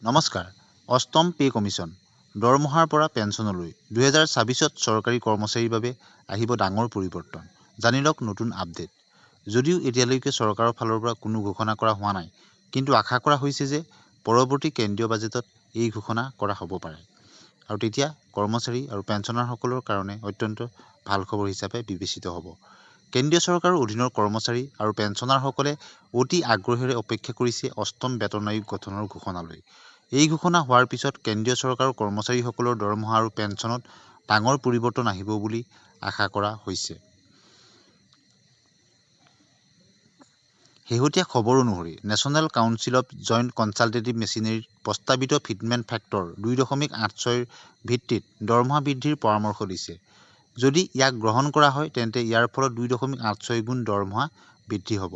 নমস্কাৰ। অষ্টম pay commission দৰমহাৰ পৰা পেঞ্চনলৈ 2026ত চৰকাৰী কৰ্মচাৰীৰ বাবে আহিব ডাঙৰ পৰিৱৰ্তন। জানি লওক নতুন আপডেট। যদিও এতিয়ালৈকে চৰকাৰৰ ফালৰ পৰা কোনো ঘোষণা কৰা হোৱা নাই, কিন্তু আশা কৰা হৈছে যে পৰৱৰ্তী কেন্দ্ৰীয় বাজেটত এই ঘোষণা কৰা হ'ব পাৰে। আৰু তেতিয়া কৰ্মচাৰী আৰু পেঞ্চনাৰসকলৰ কাৰণে অত্যন্ত ভাল খবৰ হিচাপে বিবেচিত হ'ব। কেন্দ্ৰীয় চৰকাৰৰ অধীনৰ কৰ্মচাৰী আৰু পেঞ্চনাৰসকলে অতি আগ্ৰহেৰে অপেক্ষা কৰিছে অষ্টম বেতন আয়োগ গঠনৰ ঘোষণালৈ। এই ঘোষণা হোৱাৰ পিছত কেন্দ্ৰীয় চৰকাৰৰ কৰ্মচাৰীসকলৰ দৰমহা আৰু পেঞ্চনত ডাঙৰ পৰিৱৰ্তন আহিব বুলি আশা কৰা হৈছে। শেহতীয়া খবৰ অনুসৰি national council of joint consultative মেচিনেৰীৰ প্ৰস্তাৱিত ফিটমেণ্ট ফেক্টৰ 2.86ৰ ভিত্তিত দৰমহা বৃদ্ধিৰ পৰামৰ্শ দিছে। যদি ইয়াক গ্ৰহণ কৰা হয় তেন্তে ইয়াৰ ফলত 2.86 গুণ দৰমহা বৃদ্ধি হ'ব।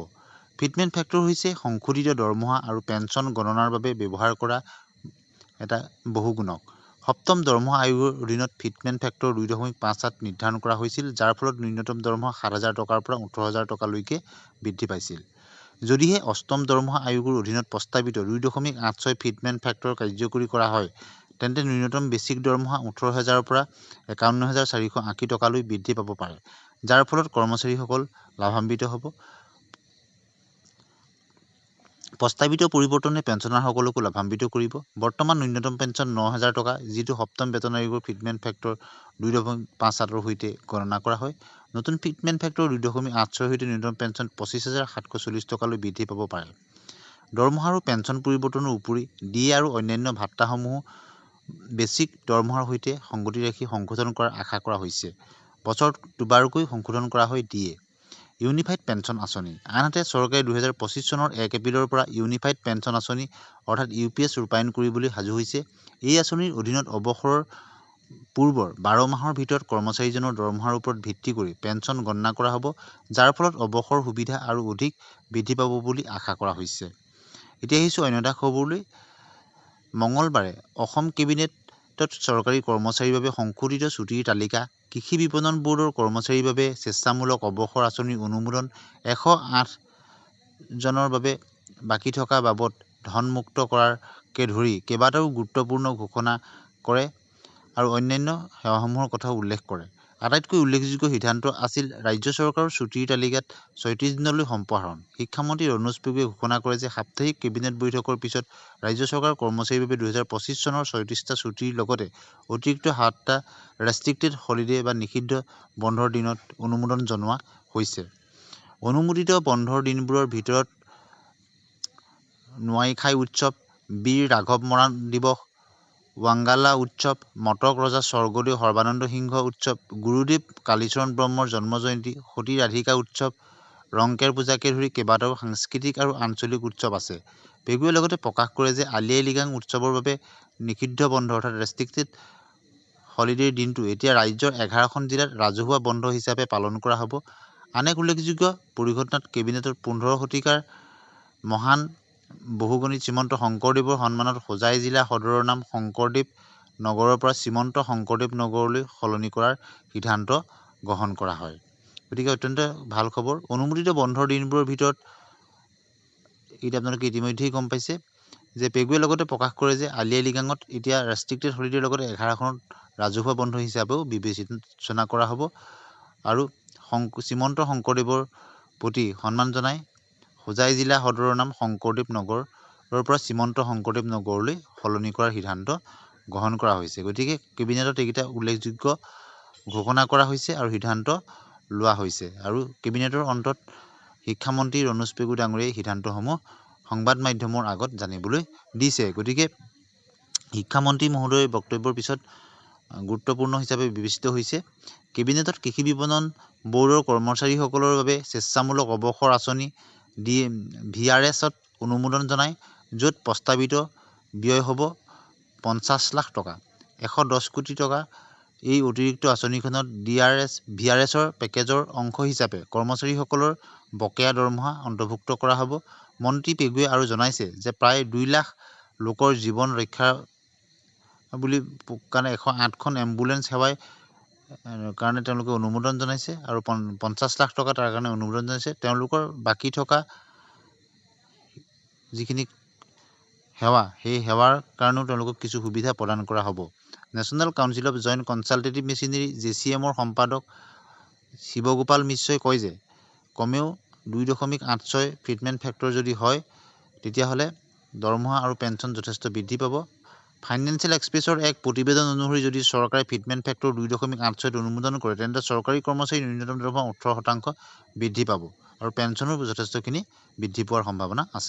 ফিটমেণ্ট ফেক্টৰ হৈছে সংশোধিত দৰমহা আৰু পেঞ্চন গণনাৰ বাবে ব্যৱহাৰ কৰা এটা বহুগুণক। সপ্তম দৰমহা আয়োগৰ অধীনত ফিটমেণ্ট ফেক্টৰ 2.57 নিৰ্ধাৰণ কৰা হৈছিল, যাৰ ফলত ন্যূনতম দৰমহা 7,000 টকাৰ পৰা 18,000 টকালৈকে বৃদ্ধি পাইছিল। যদিহে অষ্টম দৰমহা আয়োগৰ অধীনত প্ৰস্তাৱিত 2.86 ফিটমেণ্ট ফেক্টৰ কাৰ্যকৰী কৰা হয়, তেন্তে ন্যূনতম বেচিক দৰমহা 18,000ৰ পৰা 51,480 টকালৈ বৃদ্ধি পাব পাৰে, যাৰ ফলত কৰ্মচাৰীসকল লাভান্বিত হ'ব। প্ৰস্তাৱিত পৰিৱৰ্তনে পেঞ্চনাৰসকলকো লাভান্বিত কৰিব। বৰ্তমান ন্যূনতম পেঞ্চন 9,000 টকা, যিটো সপ্তম বেতন আয়োগৰ ফিটমেণ্ট ফেক্টৰ 2.57ৰ সৈতে গণনা কৰা হয়। নতুন ফিটমেণ্ট ফেক্টৰ 2.86ৰ সৈতে ন্যূনতম পেঞ্চন 25,740 টকালৈ বৃদ্ধি পাব পাৰে। দৰমহা আৰু পেঞ্চন পৰিৱৰ্তনৰ উপৰি ডিএ আৰু অন্যান্য ভাত্তাসমূহো বেচিক দৰমহাৰ সৈতে সংগতি ৰাখি সংশোধন কৰাৰ আশা কৰা হৈছে। বছৰত দুবাৰকৈ সংশোধন কৰা হয় ডিএ। ইউনিফাইড পেঞ্চন আঁচনি। আনহাতে চৰকাৰে 2025 চনৰ 1 এপ্ৰিলৰ পৰা ইউনিফাইড পেঞ্চন আঁচনি অৰ্থাৎ UPS ৰূপায়ণ কৰিবলৈ সাজু হৈছে। এই আঁচনিৰ অধীনত অৱসৰৰ পূৰ্বৰ 12 মাহৰ ভিতৰত কৰ্মচাৰীজনৰ দৰমহাৰ ওপৰত ভিত্তি কৰি পেঞ্চন গণনা কৰা হ'ব, যাৰ ফলত অৱসৰ সুবিধা আৰু অধিক বৃদ্ধি পাব বুলি আশা কৰা হৈছে। এতিয়া আহিছোঁ অন্য এটা খবৰলৈ। মঙলবাৰে অসম কেবিনেটত চৰকাৰী কৰ্মচাৰীৰ বাবে সংশোধিত ছুটীৰ তালিকা, কৃষি বিপণন ব'ৰ্ডৰ কৰ্মচাৰীৰ বাবে স্বেচ্ছামূলক অৱসৰ আঁচনিৰ অনুমোদন, 108 জনৰ বাবে বাকী থকা বাবদ ধন মুক্ত কৰাকে ধৰি কেইবাটাও গুৰুত্বপূৰ্ণ ঘোষণা কৰে আৰু অন্যান্য সেৱাসমূহৰ কথাও উল্লেখ কৰে। আটাইতকৈ উল্লেখযোগ্য সিদ্ধান্ত আছিল ৰাজ্য চৰকাৰৰ ছুটীৰ তালিকাত 36 দিনলৈ সম্প্ৰসাৰণ। শিক্ষামন্ত্ৰী ৰণোজ পেগুৱে ঘোষণা কৰে যে সাপ্তাহিক কেবিনেট বৈঠকৰ পিছত ৰাজ্য চৰকাৰৰ কৰ্মচাৰীৰ বাবে 2025 চনৰ 36টা ছুটীৰ লগতে অতিৰিক্ত 7টা ৰেষ্ট্ৰিক্টেড হলিডে বা নিষিদ্ধ বন্ধৰ দিনত অনুমোদন জনোৱা হৈছে। অনুমোদিত বন্ধৰ দিনবোৰৰ ভিতৰত নোৱাইখাই উৎসৱ, বীৰ ৰাঘৱ মৰাণ দিৱস, ৱাংগালা উৎসৱ, মটক ৰজা স্বৰ্গদেউ সৰ্বানন্দ সিংহ উৎসৱ, গুৰুদেৱ কালীচৰণ ব্ৰহ্মৰ জন্ম জয়ন্তী, সতী ৰাধিকা উৎসৱ, ৰংকেৰ পূজাকে ধৰি কেইবাটাও সাংস্কৃতিক আৰু আঞ্চলিক উৎসৱ আছে। পেগুৱে লগতে প্ৰকাশ কৰে যে আলি আই লৃগাং উৎসৱৰ বাবে নিষিদ্ধ বন্ধ অৰ্থাৎ ৰেষ্ট্ৰিক্টেড হলিডেৰ দিনটো এতিয়া ৰাজ্যৰ 11খন জিলাত ৰাজহুৱা বন্ধ হিচাপে পালন কৰা হ'ব। আন এক উল্লেখযোগ্য পৰিঘটনাত কেবিনেটত 15 শতিকাৰ মহান বহুগণিত শ্ৰীমন্ত শংকৰদেৱৰ সন্মানত হোজাই জিলা সদৰৰ নাম শংকৰদেৱ নগৰৰ পৰা শ্ৰীমন্ত শংকৰদেৱ নগৰলৈ সলনি কৰাৰ সিদ্ধান্ত গ্ৰহণ কৰা হয়। গতিকে অত্যন্ত ভাল খবৰ। অনুমোদিত বন্ধৰ দিনবোৰৰ ভিতৰত এতিয়া আপোনালোকে ইতিমধ্যেই গম পাইছে যে পেগুৱে লগতে প্ৰকাশ কৰে যে আলি আই লৃগাঙত এতিয়া ৰেষ্ট্ৰিক্টেড হলিডেৰ লগতে 11খন ৰাজহুৱা বন্ধ হিচাপেও বিবেচনা কৰা হ'ব আৰু শ্ৰীমন্ত শংকৰদেৱৰ প্ৰতি সন্মান জনাই হোজাই জিলা সদৰৰ নাম শংকৰদেৱ নগৰৰ পৰা শ্ৰীমন্ত শংকৰদেৱ নগৰলৈ সলনি কৰাৰ সিদ্ধান্ত গ্ৰহণ কৰা হৈছে। গতিকে কেবিনেটত এইকেইটা উল্লেখযোগ্য ঘোষণা কৰা হৈছে আৰু সিদ্ধান্ত লোৱা হৈছে আৰু কেবিনেটৰ অন্তত শিক্ষামন্ত্ৰী ৰণোজ পেগু ডাঙৰীয়াই সিদ্ধান্তসমূহ সংবাদ মাধ্যমৰ আগত জানিবলৈ দিছে। গতিকে শিক্ষামন্ত্ৰী মহোদয়ৰ বক্তব্যৰ পিছত গুৰুত্বপূৰ্ণ হিচাপে বিবেচিত হৈছে। কেবিনেটত কৃষি বিপণন ব'ৰ্ডৰ কৰ্মচাৰীসকলৰ বাবে স্বেচ্ছামূলক অৱসৰ আঁচনি VRS-ত অনুমোদন জনায়, য'ত প্ৰস্তাৱিত ব্যয় হ'ব 50 লাখ টকা। 110 কোটি টকা। এই অতিৰিক্ত আঁচনিখনত VRS-ৰ পেকেজৰ অংশ হিচাপে কৰ্মচাৰীসকলৰ বকেয়া দৰমহা অন্তৰ্ভুক্ত কৰা হ'ব। মন্ত্ৰী পেগুৱে আৰু জনাইছে যে প্ৰায় 2 লাখ লোকৰ জীৱন ৰক্ষা বুলি কাৰণে 108খন এম্বুলেন্স সেৱাই কাৰণে তেওঁলোকে অনুমোদন জনাইছে আৰু 50 লাখ টকা তাৰ কাৰণে অনুমোদন জনাইছে। তেওঁলোকৰ বাকী থকা যিখিনি সেৱা, সেই সেৱাৰ কাৰণেও তেওঁলোকক কিছু সুবিধা প্ৰদান কৰা হ'ব। National council of joint consultative machinery JCMৰ সম্পাদক শিৱগোপাল মিশ্ৰই কয় যে কমেও 2.86 ফিটমেন্ট ফেক্টৰ যদি হয় তেতিয়াহ'লে দৰমহা আৰু পেঞ্চন যথেষ্ট বৃদ্ধি পাব। ফাইনেন্সিয়েল এক্সপ্ৰেছৰ এক প্ৰতিবেদন অনুসৰি যদি চৰকাৰে ফিটমেন্ট ফেক্টৰ 2.86 অনুমোদন কৰে তেন্তে চৰকাৰী কৰ্মচাৰীৰ ন্যূনতম দৰমহা 18% বৃদ্ধি পাব আৰু পেঞ্চনো যথেষ্টখিনি বৃদ্ধি পোৱাৰ সম্ভাৱনা আছে।